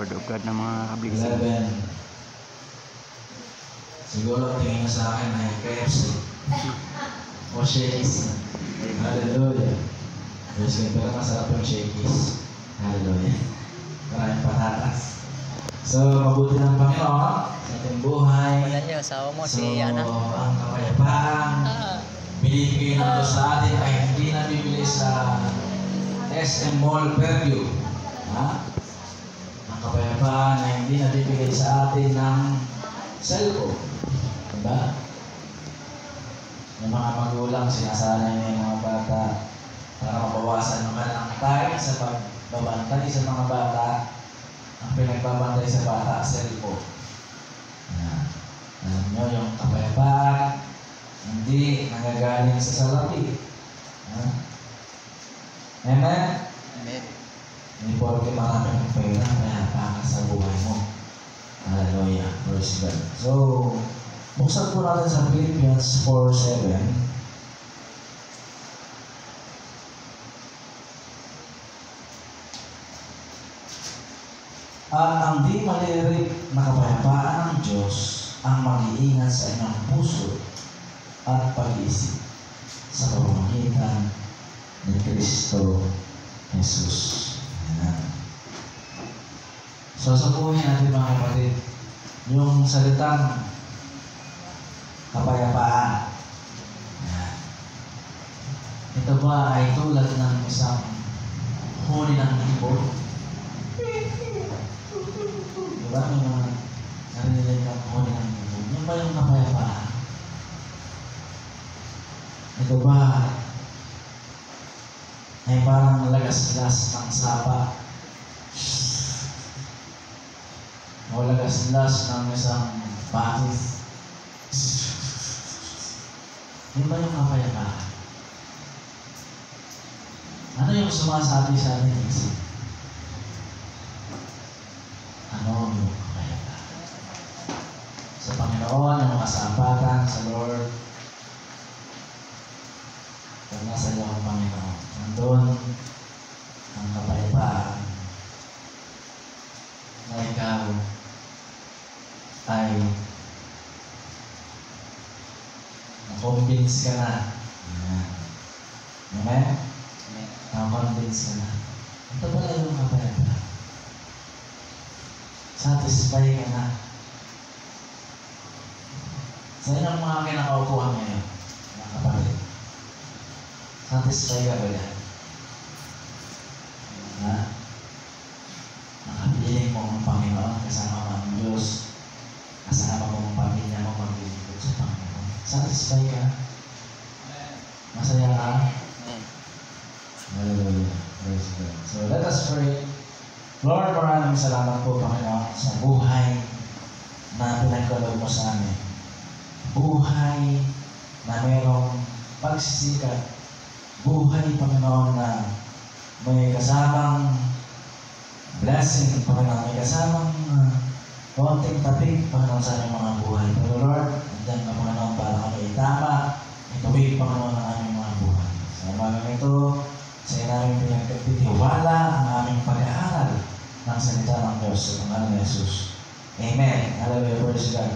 Word of God ng mga kabligsan. 11. Siguro tingin sa akin ay KFC. O Shakey's. Hallelujah. Pero masarap yung Shakey's. Hallelujah. Maraming patatas. So, mabuti ng Panginoon sa ating buhay. Wala niyo, asawa mo si Ana. Ang kapayapaan binibigay ng Diyos sa atin ay hindi nabibili sa SM Mall Fairview. Ang kapayapaan ay hindi nabibigay sa atin ng cellphone. Diba? Yung mga magulang, sinasanay na yung mga bata para mabawasan ng kanilang time sa pagbabantay sa mga bata. Ang pinagbabantay sa bata, cellphone. Alam nyo, yung kapayapaan, hindi nagagaling sa salapi. Amen? Amen. Hindi porke marami ng pera, kaya ka sa buhay mo. Hallelujah. Praise God. So, buksan po natin sa Philippians 4:7. At ang di malirik na kapayapaan ng Diyos ang mag-iingat sa inyong puso at pag-iisip sa pamamagitan ni Kristo Jesus. Ayan. So, sabuhin natin mga kapatid, yung salitang kapayapaan. Ayan. Ito ba ay tulad ng isang huni ng ibon? Diba yung mga narinig ng huni ng ibon? Yan ba yung kapayapaan? Ito ba ay parang lagas-las ng sapa o lagas-las ng isang batis? Yan ba yung kapayapaan? Ano yung sumasabi sa ating isip? Ano yung kapayapaan? Sa Panginoon, ang makasapatan sa Lord, kung nasa iyo ang Panginoon, nandun ang kapayapaan na ikaw ay na-convince ka na. Amen? Na-convince ka na. Ito pala yung kapayapaan. Satisfy ka na. Sa inyong mga kinakaupuhan ngayon, mga kapatid, satisfy ka ba yan? Nakapiling mo ang Panginoon kasama mo ang Diyos, kasama mo ang pamilya mo maglilingkod sa Panginoon. Satisfy ka? Masaya ka? Hallelujah. Praise God. So let us pray. Lord, maraming salamat po, Panginoon, sa buhay na pinagkaloob mo sa amin. Buhay na mayroong pagsisikap. Buhay, Panginoon, na may kasamang blessing, Panginoon, may kasamang konting tapik, Panginoon, sa aming mga buhay. Pero Lord, nandiyan ka, Panginoon, para kami itama, ituwid, Panginoon, ang aming mga buhay. Sa mga ito, sa inaming pinagkapitiwala ang aming pag-aaral ng salita ng Diyos sa pangalan ni Jesus. Amen. Hallelujah. Praise God.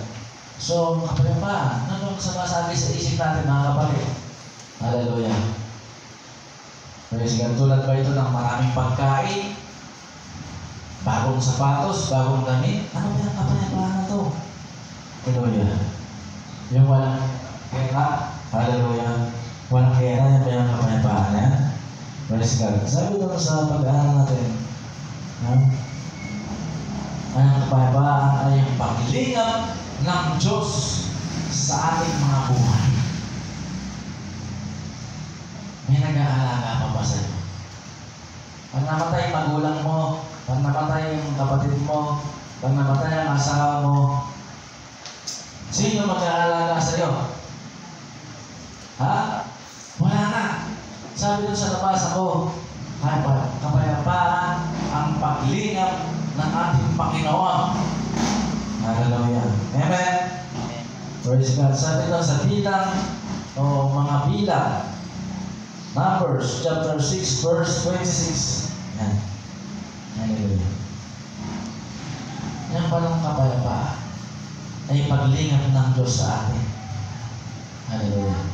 So, kapayapaan, ano ang sumasabi sa isip natin, mga kapatid? Hallelujah. Praise God. Tulad ba ito ng maraming pagkain, bagong sapatos, bagong damit? Ano ba yung kapayapaan na ito? Hallelujah. Yung walang kera, hallelujah. Walang kera, yan ba yung kapayapaan na yan? Praise God. Sabi doon sa pag-aaral natin, ang kapayapaan ay yung paglingap ng Diyos sa ating mga buhay. May nag-aalaga pa ba sa iyo? Pag namatay ang magulang mo, pag namatay ang kapatid mo, pag namatay ang asawa mo, sino mag-aalaga sa iyo? Wala na. Sabi doon sa labas ako, kapayapaan ang paglingap ng ating Panginoon. Hallelujah. Amen. Praise God. Sabi doon sa bilang o mga bilang, Numbers chapter 6 verse 26. Yan. Hallelujah. Yan palang kapayapaan ay paglingap ng Diyos sa atin. Hallelujah.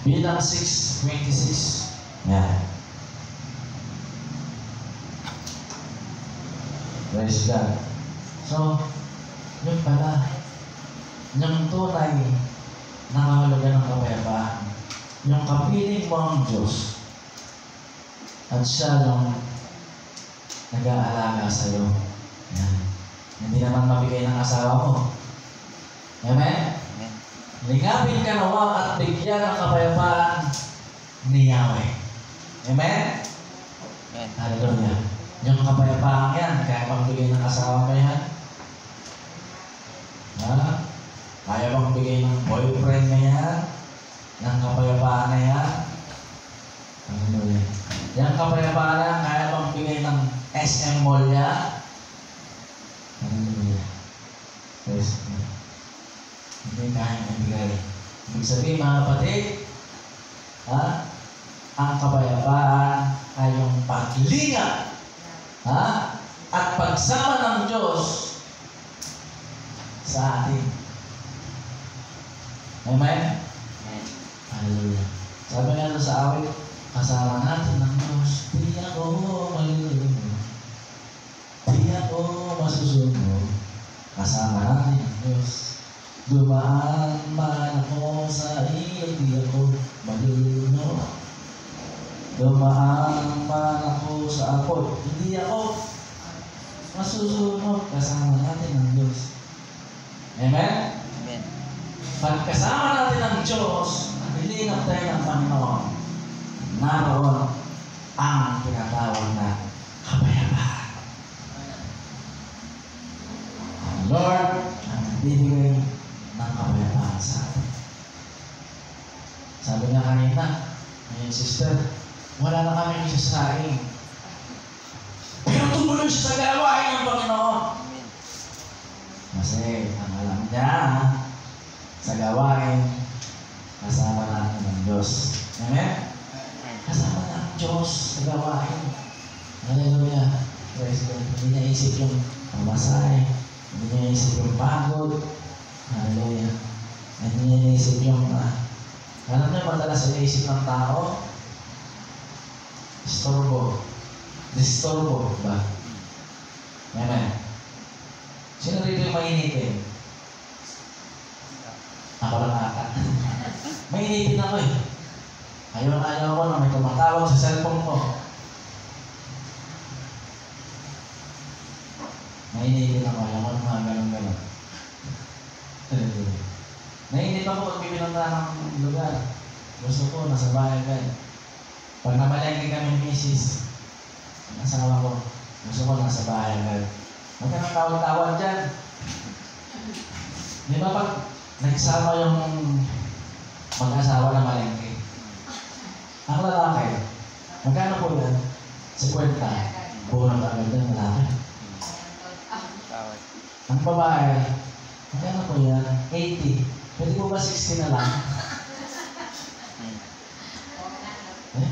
Bilang 6:26. Yan. Praise God. So, yun pala. Yung tunay na kahulugan ng kapayapaan. Yung kapiling mo ang Diyos at siya yung nag-aalaga sa'yo. Yan. Hindi naman mabigay ng asawa mo. Amen? Amen. Ligapin ka nawa at bigyan ng kapayapaan ni Yahweh. Amen? Amen. Hallelujah. Yung kapayapaan yan, kaya magbigay ng asawa mo yan. Ha? Kaya bang bigay ng boyfriend na yan? Ng kapayapaan na yan? Hallelujah. Yung kapayapaan na, kaya bang bigay ng SM Mall yan? Hallelujah. Praise God. Hindi kaya ibigay. Ibig sabihin mga kapatid, ha? Ang kapayapaan ay yung paglingap, ha? At pagsama ng Diyos sa atin. Amen? Amen. Hallelujah. Sabi nga doon sa awit, kasama natin ng Diyos, di ako malulunod, di ako masusunod, kasama natin ng Diyos. Dumaan man ako sa iyo, di ako malulunod. Dumaan man ako sa apod, hindi ako masusunod, kasama natin ng Diyos. Amen? Amen. Pagkasama natin ng Diyos, nilingap tayo ng Panginoon, naroon ang tinatawag na kapayapaan. Ang Lord ang nagbibigay ng kapayapaan sa atin. Sabi nga kanina, ngayon sister, wala na kami isasaing. Pero tumuloy siya sa gawain ng Panginoon. Amen. Kasi ang alam niya, sa gawain, kasama natin ng Diyos. Amen? Kasama ng Diyos sa gawain. Hallelujah. Praise God. Hindi niya isip yung pamasahe. Hindi niya isip yung pagod. Hallelujah. Hindi niya isip yung alam niyo, madalas iniisip ng tao, disturbo ba? Amen. Sino rito yung mainitin? Ako lang ata. Mainitin ako eh. Ayaw ko na may tumatawag sa cellphone ko. Mainitin ako. Ayaw ko na mga ganun-ganun. Nainip ako pag pinuntahan ng lugar. Gusto ko, nasa bahay kayo. Pag namalengke kami ng misis, nasawa ko, gusto ko nasa bahay kayo. Huwag ka nang tawag-tawag dyan. Di ba pag nagsama yung mag-asawa na malengke? Ang lalaki, magkano po yan? 50. Buo ng agad ng lalaki. Bawat. Ang babae, magkano po yan? 80. Pwede po ba 60 na lang?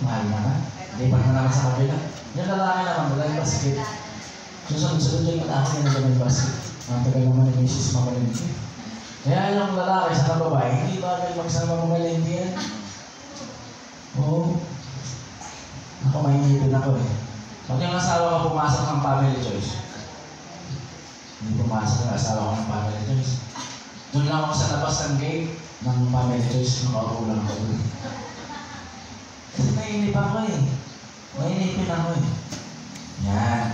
Mahal naman. Lipat na naman sa kabila. Yung lalaki naman, wala yung basket. Susunod-sunod yung lalaki na naman yung basket. Ang tagal naman yung misis mamalindi. Kaya yung lalaki sa babae, hindi bagay magsama mamalindi yan. Oo. Ako mahihipin ako eh. Pag yung asawa ko pumasok ng family choice, hindi pumasok yung asawa ko ng family choice. Doon lang ako sa labas ng gate ng family choice, nakaupo lang ako doon. Kasi naiinip ako eh. Naiinipin ako eh. Yan.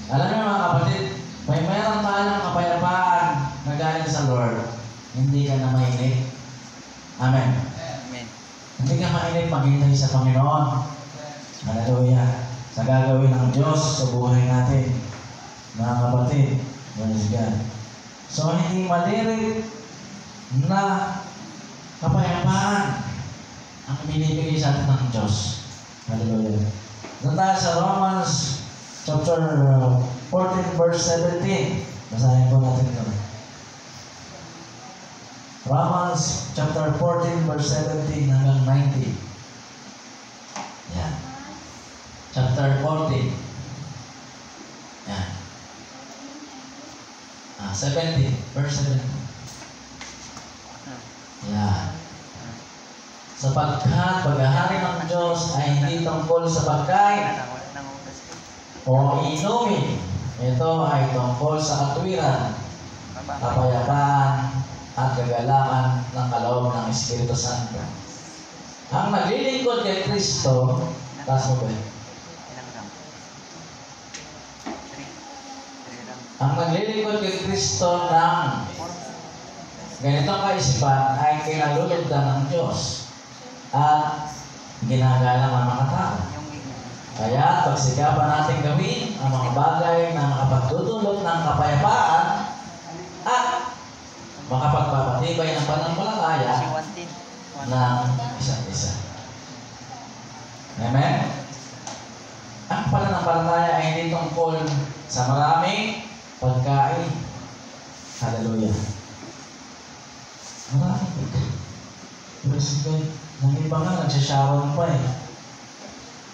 Alam niyo mga kapatid, may meron tayo ng kapayapaan na galing sa Lord. Hindi ka na mainip. Amen. Amen. Hindi ka mainip maghintay sa Panginoon. Hallelujah. Sa gagawin ng Diyos sa buhay natin. Mga kapatid, praise God. So hindi malirik na kapayapaan ang binibigay sa atin ng Diyos. Hallelujah. Doon tayo sa Romans chapter 14 verse 17. Basahin po natin ito. Romans chapter 14 verse 17 hanggang 19. Yan. Chapter 14. Yan. 17. Verse 17. Yan. Sapagkat paghahari ng Diyos ay hindi tungkol sa pagkain o inumin. Ito ay tungkol sa katwiran, kapayapaan, at kagalakan ng kaloob ng Espiritu Santo. Ang naglilingkod kay Kristo, taas mo ba? Ang naglilingkod kay Kristo ng ganitong kaisipan ay kinalulugdan ng Diyos at ginagalang ang mga tao. Kaya pagsikapan natin gawin ang mga bagay na makapagdudulot ng kapayapaan at makapagpapatibay ng pananampalataya ng isa't isa. Amen? Ang pananampalataya ay hindi tungkol sa maraming pagkain. Hallelujah. Maraming pagkain. Pero nang iba nga, nagsasharon pa eh.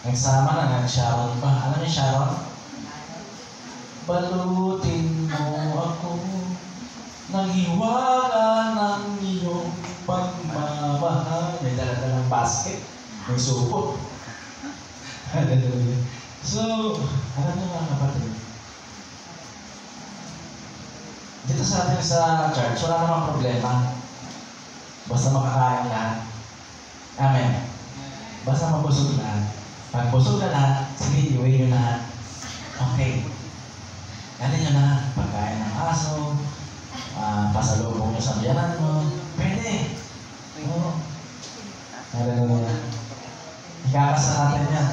Nagsama na, nagsharon pa. Alam niyo sharon? Balutin mo ako ng hiwaga ng iyong pagmamahal. May dala-dalang basket. May supo. Hallelujah. So, alam niyo mga kapatid, dito sa atin sa church, wala namang problema. Basta makakain lahat. Amen. Basta mabusog lahat. Pag busog na lahat, sige, iuwi nyo lahat. Okay. Ano nyo na, pagkain ng aso, pasalubong nyo sa biyanan mo, pwede. Oo. Hallelujah. Ikakasa natin yan.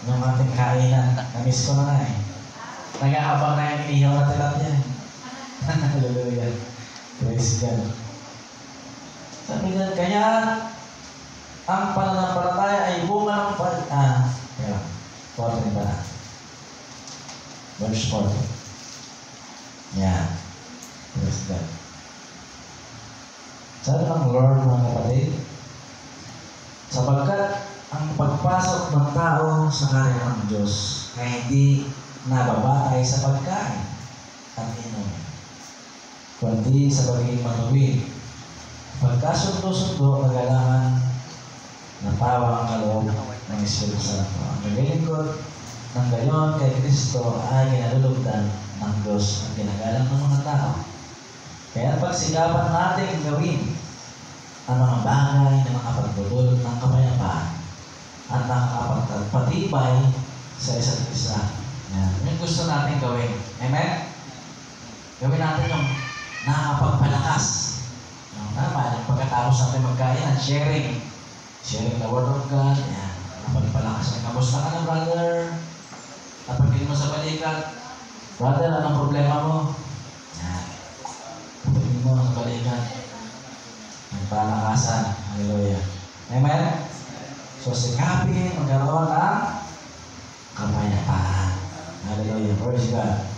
Yung ating kainan. Namiss ko na eh. Nag-aabang na yung inihaw na tilat yan. Hallelujah. Praise God. Sabi niya, kaya ang pananampalataya ay bunga ng kaya, 14 pa na. Verse 4. Yan. Praise God. Sabi ng Lord, mga kapatid, sapagkat ang pagpasok ng tao sa karya ng Diyos ay hindi nababatay sa pagkain at inumin, kundi sa pagiging matuwid. Pagkasundo-sundo, kagalangan ng tawa ang kaloob ng Espiritu Santo. Ang naglilingkod ng gayon kay Kristo ay ginalulugdan ng Diyos ang ginagalang ng mga tao. Kaya pagsikapan natin gawin ang mga bagay na makapagdudulot ng kapayapaan at nakakapagpatibay sa isa't isa. Yan. Yung gusto natin gawin. Amen? Gawin natin yung nakakapagpalakas. Tama, yung pagkatapos natin magkain at sharing the Word of God. Yan. Nakapagpalakas na. Kamusta ka na, brother? Napagin mo sa balikat. Brother, anong problema mo? Yan. Napagin mo sa balikat. Ang palakasan. Hallelujah. Amen? So, sikapin, magkaroon ng kapayapaan. Hallelujah. Praise God.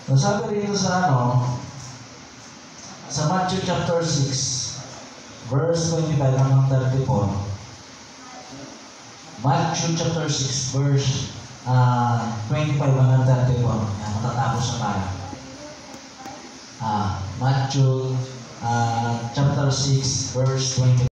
So, sabi rito sa sa Matthew chapter 6, verse 25 hanggang 34. Matthew chapter 6, verse 25 hanggang 34. Yan, matatapos na tayo. Matthew chapter 6, verse 25.